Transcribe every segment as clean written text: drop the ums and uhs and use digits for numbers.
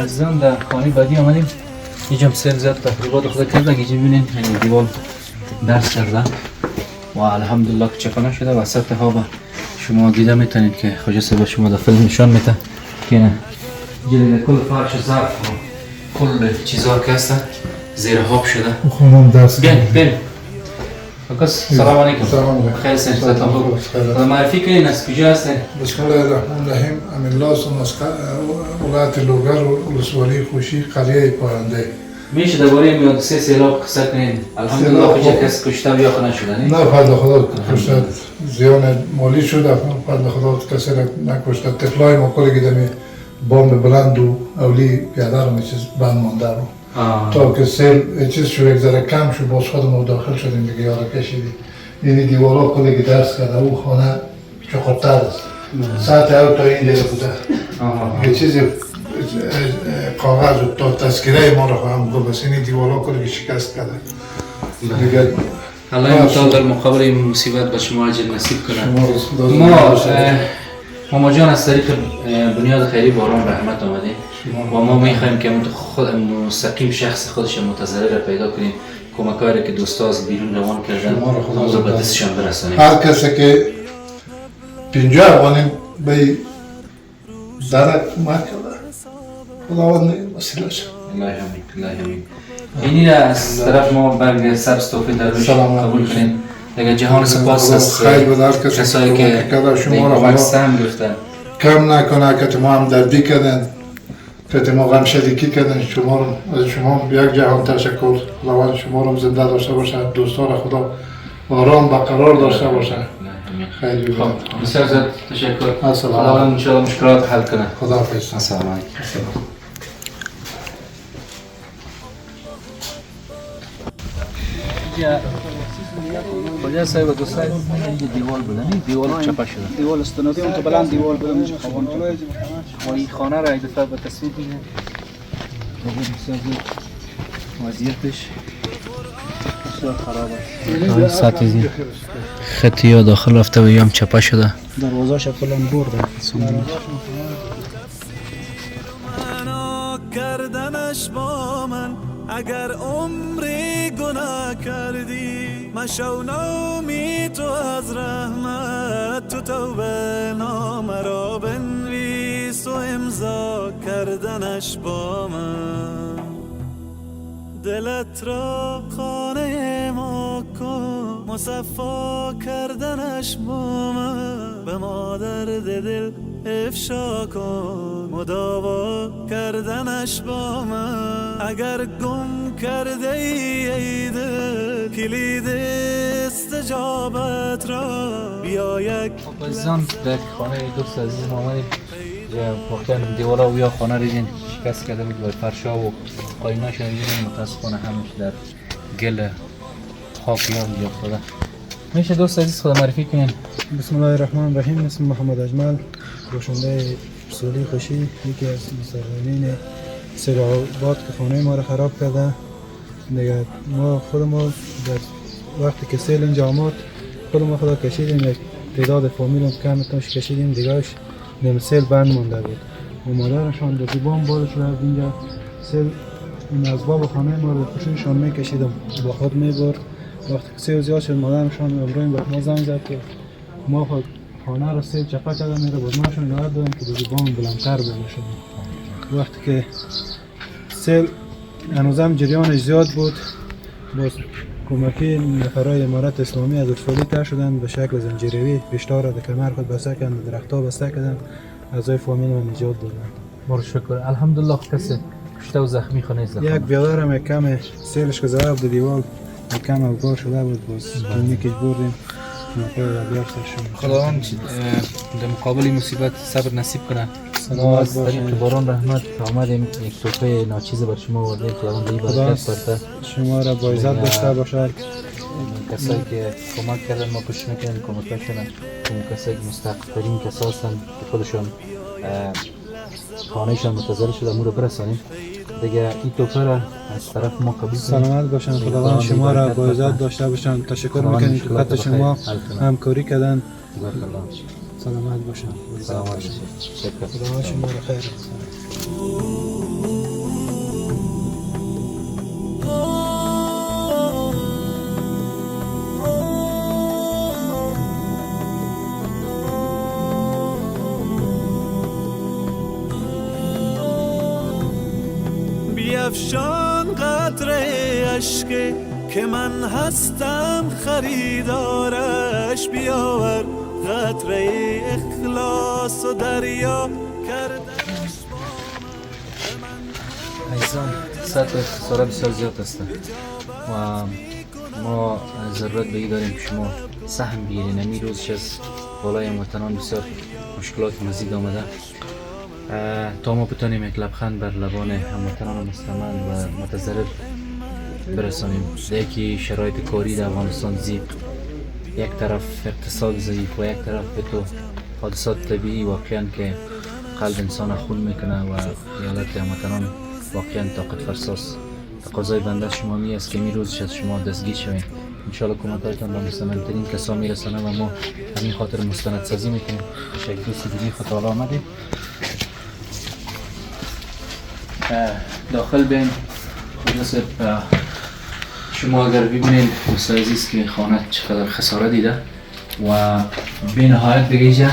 عزیزان در خانه بعدی آمدیم. اینجا هم سیل زد تقریبات خدا کردن. اینجا ببینین این دیوال درس کردن و الحمدلله که چپانه شده. وسط ها با شما دیده میتونید که خواجه صاحب شما در فیلم نشان میده که جلوی کل فرش ظرف و کل چیزها که هستن زیر آب شده. خونم درس بیاین فکس سلام علیکم. سلام علیکم. خیر سن خدمتتون خوب. معرفی کنین از کجا هستین؟ بسم الله الرحمن الرحیم. امین سم از ولایت لوگر و ولسوالی خوشی قریه پارنده. میشه درباره میادسه سیلاب قصه کنین؟ الحمدلله کجا کس کشته یا خونه شده نه؟ نه فضل خدا کشته زیان مالی شده. فضل خدا کسی نکشته. طفلای ما کلی گیدمی بام بلند و اولی پیاده رو چیز بند مانده رو. تا که سیل چیز شو یک ذره کم شو باز خودمون داخل شدیم دیگه یارو کشیدیم. این دیوارا کلی درس کرده او خانه چقدر است. ساعت او تا این دیگه بوده. یه چیزی کاغذ تا تذکره ما رو خواهم گفت بس این دیوارا کلی شکست کرده. دیگه الله تعالی در مقابل مصیبت به شما اجر نصیب کنه. ما جان از طریق بنیاد خیری باران رحمت آمدیم و ما میخوایم که خود مستقیم شخص خودش متضرر را پیدا کنیم. کمکایی که دوستا از بیرون روان کردن ما رو به دستشان برسانیم. هر کسی که 50 افغانی به درک کمک کرده خداوند وسیله شد. الله یحمید. اینی را از طرف ما برگ سبز توفیق درویش قبول کنیم. دیگه جهان سپاس است کسایی که شما را کمک سهم گرفتن. کم نکنه که ما هم دردی کردن که ما غمشدگی کردن. شما یک جهان تشکر. خداوند شما را زنده داشته باشه. دوستان خدا آرام برقرار داشته باشه. خیلی خوب. بسیار زیاد تشکر. خداوند ان شاء الله مشکلات حل کنه. خداحافظ. السلام علیکم. کجا صاحب دوستای اینجا دیوال بودن. این دیوال چپا شده. دیوال استنادی اون تو بلند دیوال بودن اینجا خوابان تو. و این خانه را یک دفعه به تصویر بگیرید. بسیار وضعیتش بسیار خراب است. ساعت زیر خطی ها داخل رفته و هم چپا شده. دروازه‌اش کلا بردن. کردنش با من اگر عمری گناه کردی مشو نامی تو از رحمت تو توبه نام را بنویس و امضا کردنش با من دلت را خانه ما کن مصفا کردنش با من به ما درد دل افشا کن مداوا کردنش با من اگر گم کرده ای دل کلید استجابت را بیا یک عزیزان در خانه دوست عزیز ما آمدیم. واقعا دیوالا و یا خانه رو شکست کرده بود و فرشا و آیناش رو متاسفانه همش در گل خاک یا افتاده. میشه دوست عزیز خدا معرفی کنین؟ بسم الله الرحمن الرحیم. اسم محمد اجمل، روشنده رسولی خوشی، یکی از مسئولین سیل آباد که خانه ما رو خراب کرده. دیگه ما خودمون در وقتی که سیل اینجا آمد خودمون خدا کشیدیم. یک تعداد فامیل کم تاش کشیدیم دیگهش نیم سیل بند مونده بود و مادرشان در دیبان بارش رفت اینجا سیل این از باب خانه ما رو پشونشان میکشیدم با خود میبرد. وقتی که سیل زیاد شد مادرشان ابراهیم به ما زنگ زد که ما خود خانه رو سیل چپا کرده میره بود. ماشون یاد دادم که در دیبان بلندتر بشد. وقتی که سیل هنوزم جریانش زیاد بود باز کمکی نفرای امارت اسلامی از اطفالی تر شدن به شکل زنجیروی پیشتار را در کمر خود بسته کردن و درختها بسته کردن اعضای فامیل ما نجات دادن. بار شکر الحمدلله. کسی کشته و زخمی خانه است. یک بیادر هم یک کم سیلش که زده بود دیوال کم افگار شده بود باز کلینیکش بردیم موقع بیار سرشون. خداوند در مقابل مصیبت صبر نصیب کنه. ما از طریق باران رحمت آمدیم یک توفه ناچیز بر شما آوردیم. خداوند این برکت برده شما را با عزت داشته باشد. کسایی که کمک کردن ما پشت میکنیم کمکشون، اون کسایی که مستحق‌ترین کسا هستن که خودشون خانهشان متضرر شده امور برسانیم. دیگه این توفه را از طرف ما قبول کنیم. سلامت باشن. خداوند شما را با عزت داشته باشن. تشکر میکنیم که خط شما همکاری کردن. سلامت باشن. سلامت باشن. خداوند شما را خیر. بیفشان قطره اشک که من هستم خریدارش، بیاور قطره اخلاص و دریا کردنش. عزیزان سطح خساره بسیار زیاد هستند و ما ضرورت به این داریم که شما سهم بگیرین. امی روزش از بالای هموطنان بسیار مشکلات مزید آمده تا ما بتانیم یک لبخند بر لبان هموطنان مستمند و متضرر برسانیم. یکی شرایط کاری در افغانستان زیق، یک طرف اقتصاد ضعیف و یک طرف به تو حادثات طبیعی واقعا که قلب انسان خون میکنه و حالت هموطنان واقعا طاقت فرساست. تقاضای بنده شما می است که می روزش از شما دستگیر شویم. انشاءالله کمک‌هایتان به مستمندترین کسا میرسانه و ما همین خاطر مستندسازی میکنیم. شکل دوستی خود تعالی آمدیم داخل بین. خلاص شما اگر ببینید دوستای عزیز که خانه چقدر خساره دیده و به نهایت دیگه اینجا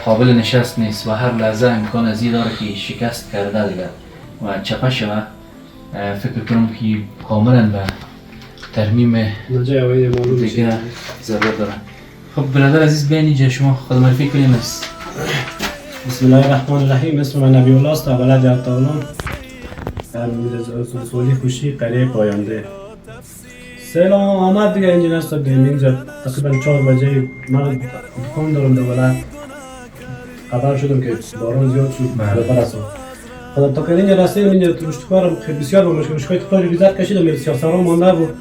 قابل نشست نیست و هر لحظه امکان از این داره که شکست کرده دیگه و چپه شوه. فکر کنم که کاملا به ترمیم دیگه ضرورت داره. خب برادر عزیز بین اینجا شما خود معرفی کنیم. بسم الله الرحمن الرحیم. اسم من نبی الله است. ولد ارتانم سولی خوشی قریه پاینده. سلام آمد دیگه اینجا نستادیم. اینجا تقریبا 4 بجه من دکان دارم دوباره خبر شدم که باران زیاد شد برسان. خدا تا که اینجا رسیدم اینجا پشتکارم بسیار با مشکل تکراری ریزت کشیدم. سیاسران مانده بود.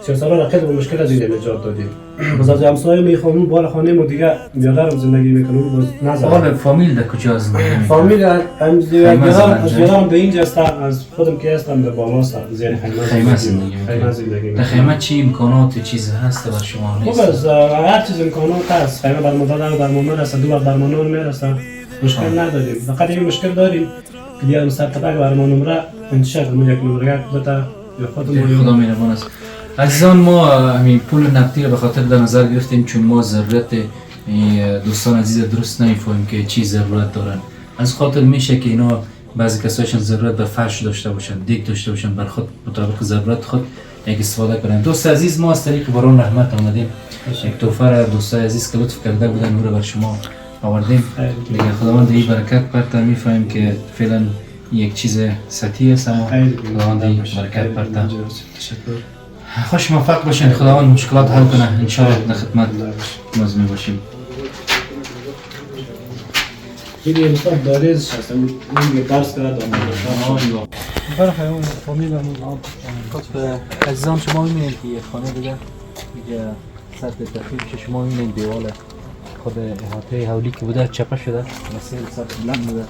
سیاسران را خیلی با مشکل از اینجا نجات دادیم. باز از همسایه میخوام بالا خانه ما دیگه بیادرم زندگی میکنه و باز نزد. حالا فامیل در کجا زندگی میکنه؟ فامیل از بیادرم به اینجا است. از خودم که هستم در بالا است. زیر خیمه زندگی میکنه. در خیمه چی امکانات چیز هست برای شما؟ خب از هر چیز امکانات هست. خیمه بر مدت درمان هست. 2 وقت درمان میرسه. مشکل نداریم. فقط این مشکل داریم که دیگه مستقبل برمان نمره انتشار کنیم. یک نمره بتا یا خودمون خدا مهربان است. عزیزان ما همین پول نقدی رو به خاطر در نظر گرفتیم چون ما ضرورت دوستان عزیز درست نمی‌فهمیم که چی ضرورت دارن. از خاطر میشه که اینا بعضی کسایشان ضرورت به فرش داشته باشن، دیگ داشته باشن، بر خود مطابق ضرورت خود یک استفاده کنن. دوست عزیز ما از طریق باران رحمت آمدیم. یک تحفه را دوستای عزیز که لطف کرده بودن اون رو بر شما آوردیم. دیگه خداوند این برکت برته. می‌فهمیم که فعلا یک چیز سطحی است اما خداوند این برکت برته. خوش موفق باشین. خداوند مشکلات حل کنه. انشاءالله در خدمت مزمن باشیم. دیگه مثلا داریز هستم. این درس کرد آموزش. برخی اون فامیل همون خب عزیزان شما می‌بینید که یه خانه دیگه اینجا سطح تخریبش شما می‌بینید دیوال خود احاطه حولی که بوده چپه شده و سیر سطح بلند بوده.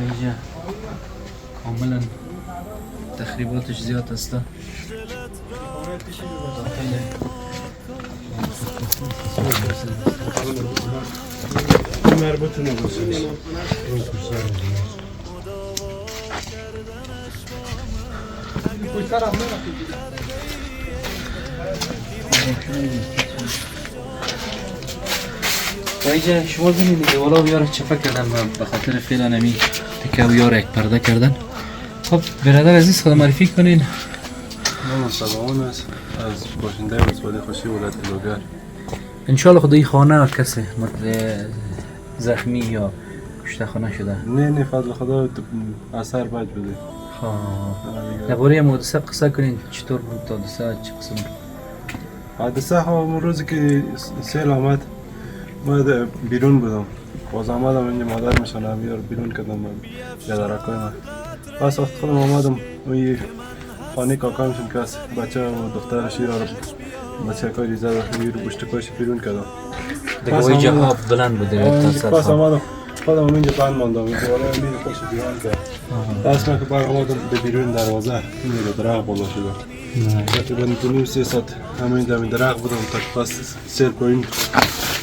اینجا کاملا تخریباتش زیاد هسته. مربوط نباشه. و اینجا شما ببینید دیوالا و یارو چپه کردن به خاطر فعلا نمی تکه و یارو یک پرده کردن. خب برادر عزیز خود معرفی کنین. من سلام است از باشنده ولسوالی خوشی ولایت لوگر. انشالله خدای خانه کسی زخمی یا کشته خانه شده؟ نه فضل خدا اثر بد بوده. درباره حادثه قصه کنین، چطور بود حادثه، چه قسم؟ حادثه اون روزی که سیل آمد ما بیرون بودم، باز آمدم اینجا مادر میشنم بیار بیرون کردم یادرکای من. پس وقت خودم آمدم اون خانه کاکا میشون که از بچه و دختر شیر رو بچه کاری ریزه و رو بشتکایش بیرون کردم. دیگه وی جهاب بلند بوده پس آمدم خودم اینجا بند ماندم، دوباره امیر خوش دیوان کرد. دست من که بر آمدم به بیرون دروازه این رو درخت بالا شده. تقریبا 2.5 ساعت همین درخت بودم تا پس سیل پایین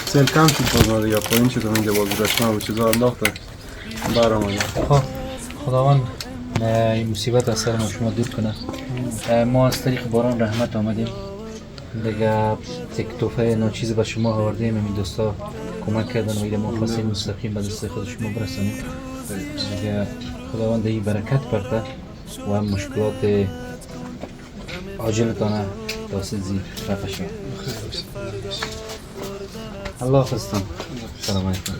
سیل کم شد بازار یا پایین شدم اینجا باز رشمه و چیزا انداختن بر آمدم. خب خداوند این مصیبت از سر ما شما دور کنه. ما از طریق باران رحمت آمدیم دیگه، یک توفه ناچیز به شما آوردیم، این دوستا کمک کردن و ایده ما خواستیم مستقیم به دست خود شما برسانیم دیگه. خداوند این برکت برده و هم مشکلات عاجلتانه دست زیر رفع شد. الله حافظتان. سلام علیکم.